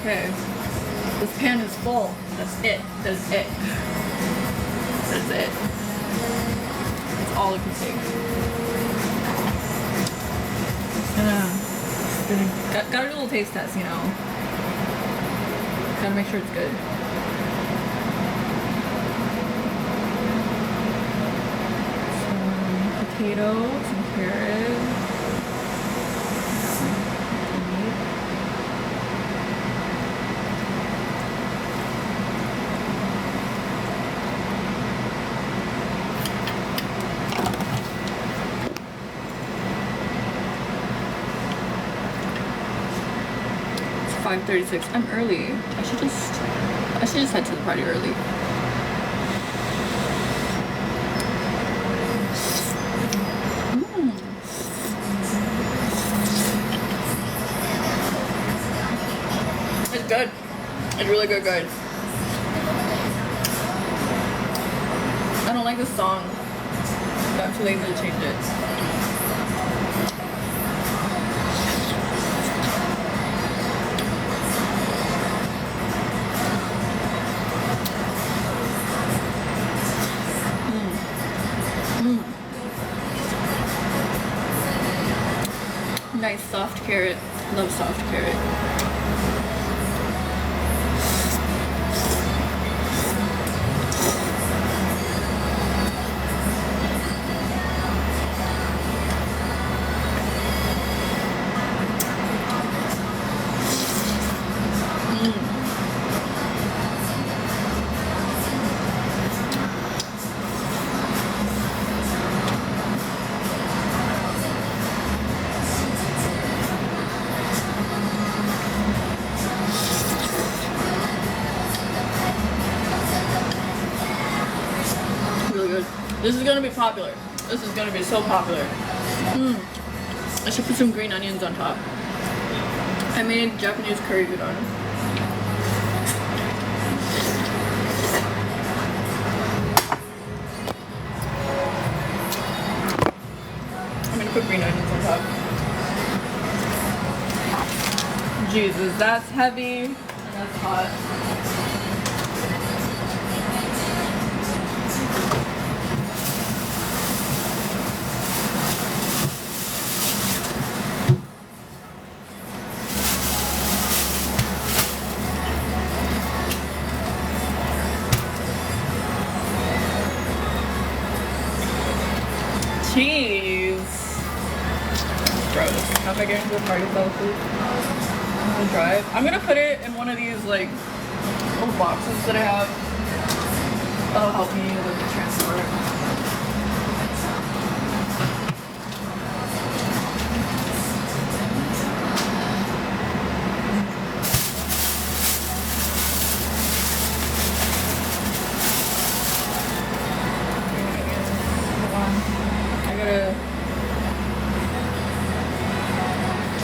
Okay, this pan is full. That's it. That's it. That's it. That's all it can take. Got a little taste test, you know. Gotta make sure it's good. Some potato, some carrot. It's 5:36. I'm early. I should just head to the party early. It's good. It's really good, guys. I don't like this song, but I'm too lazy to change it. Nice soft carrot. Love soft carrot. This is gonna be popular. This is gonna be so popular. I should put some green onions on top. I made Japanese curry udon. I'm gonna put green onions on top. Jesus, that's heavy and that's hot. Cheese. Gross. How am I getting to a party without food? I'm gonna drive. I'm gonna put it in one of these like little boxes that I have. That'll help me with the transport.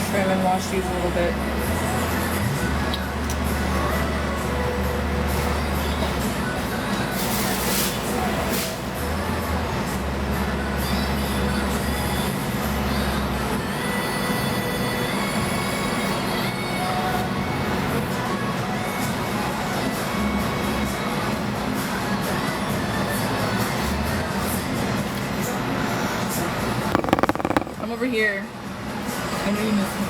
Trim and wash these a little bit. Come over here. I know you miss me.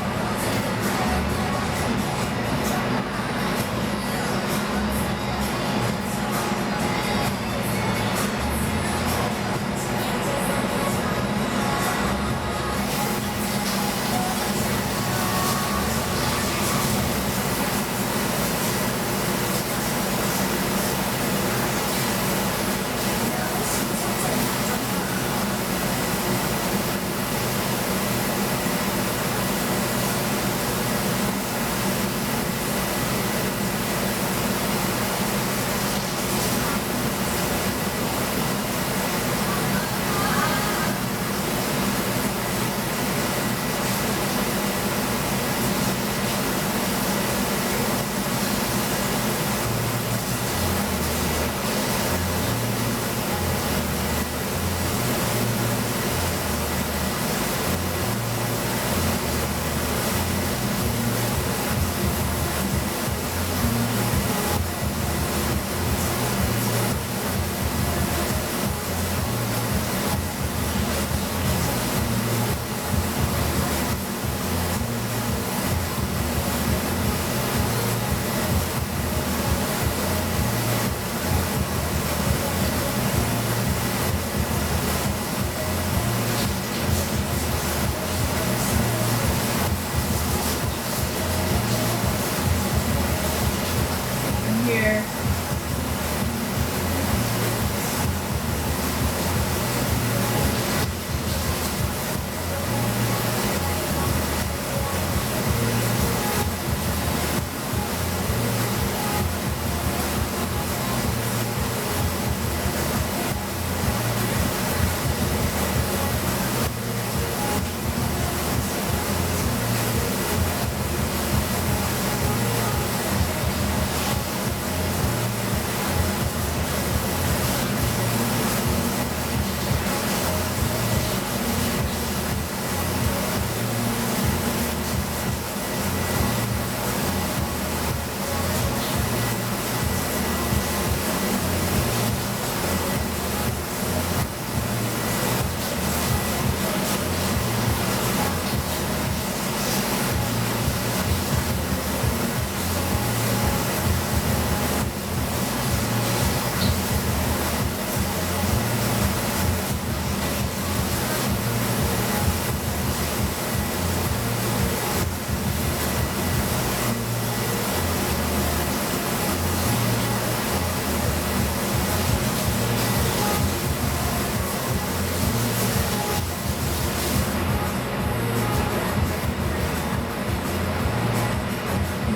Here.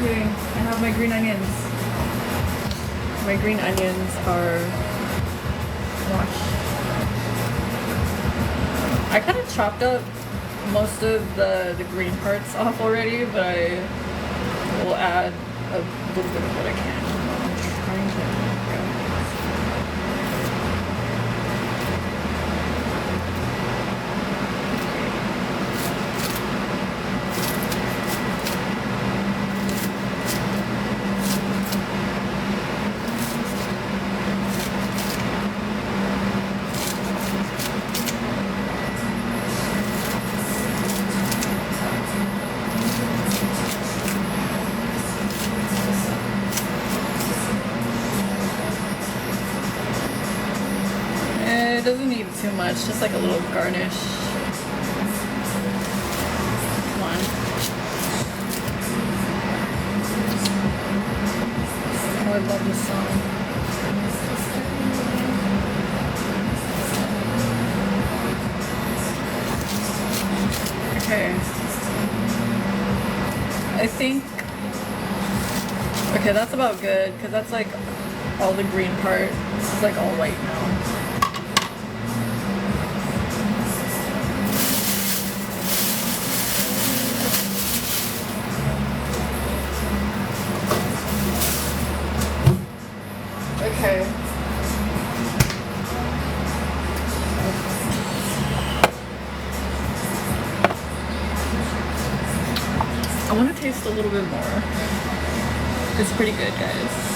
Okay, I have my green onions. My green onions are washed. I kind of chopped up most of the green parts off already, but I will add a little bit of what I can. I'm trying to grab this. It doesn't need too much, just like a little garnish. Come on. Oh, I love this song. Okay. I think, okay, that's about good, because that's like all the green part. This is like all white now. Okay. I want to taste a little bit more. It's pretty good, guys.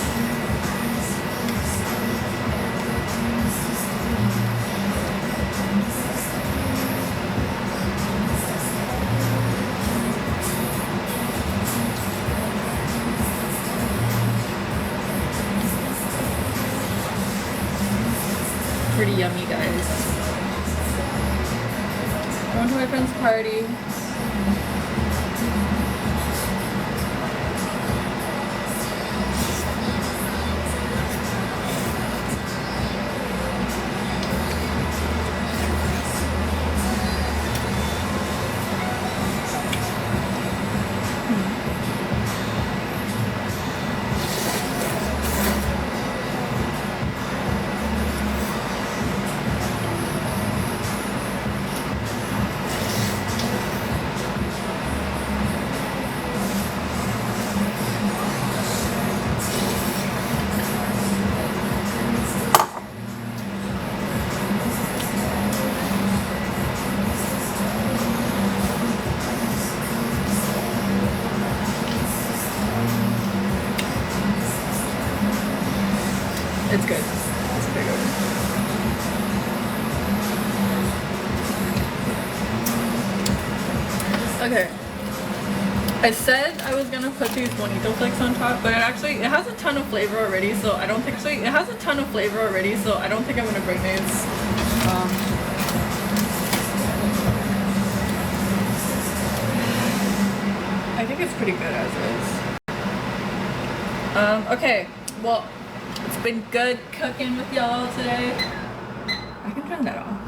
party. It's good. It's a big order. Okay. I said I was gonna put these bonito flakes on top, but it has a ton of flavor already, so I don't think I'm gonna bring these. I think it's pretty good as is. Okay. Well, it's been good cooking with y'all today. I can turn that off.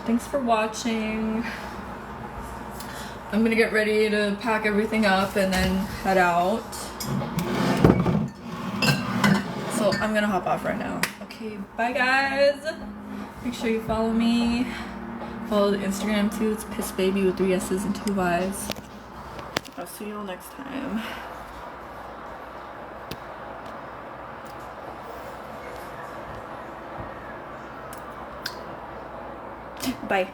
Thanks for watching. I'm gonna get ready to pack everything up and then head out. So I'm gonna hop off right now. Okay, bye guys. Make sure you follow me. Follow the Instagram too. It's pissbaby with 3 S's and 2 Y's. I'll see y'all next time. Bye.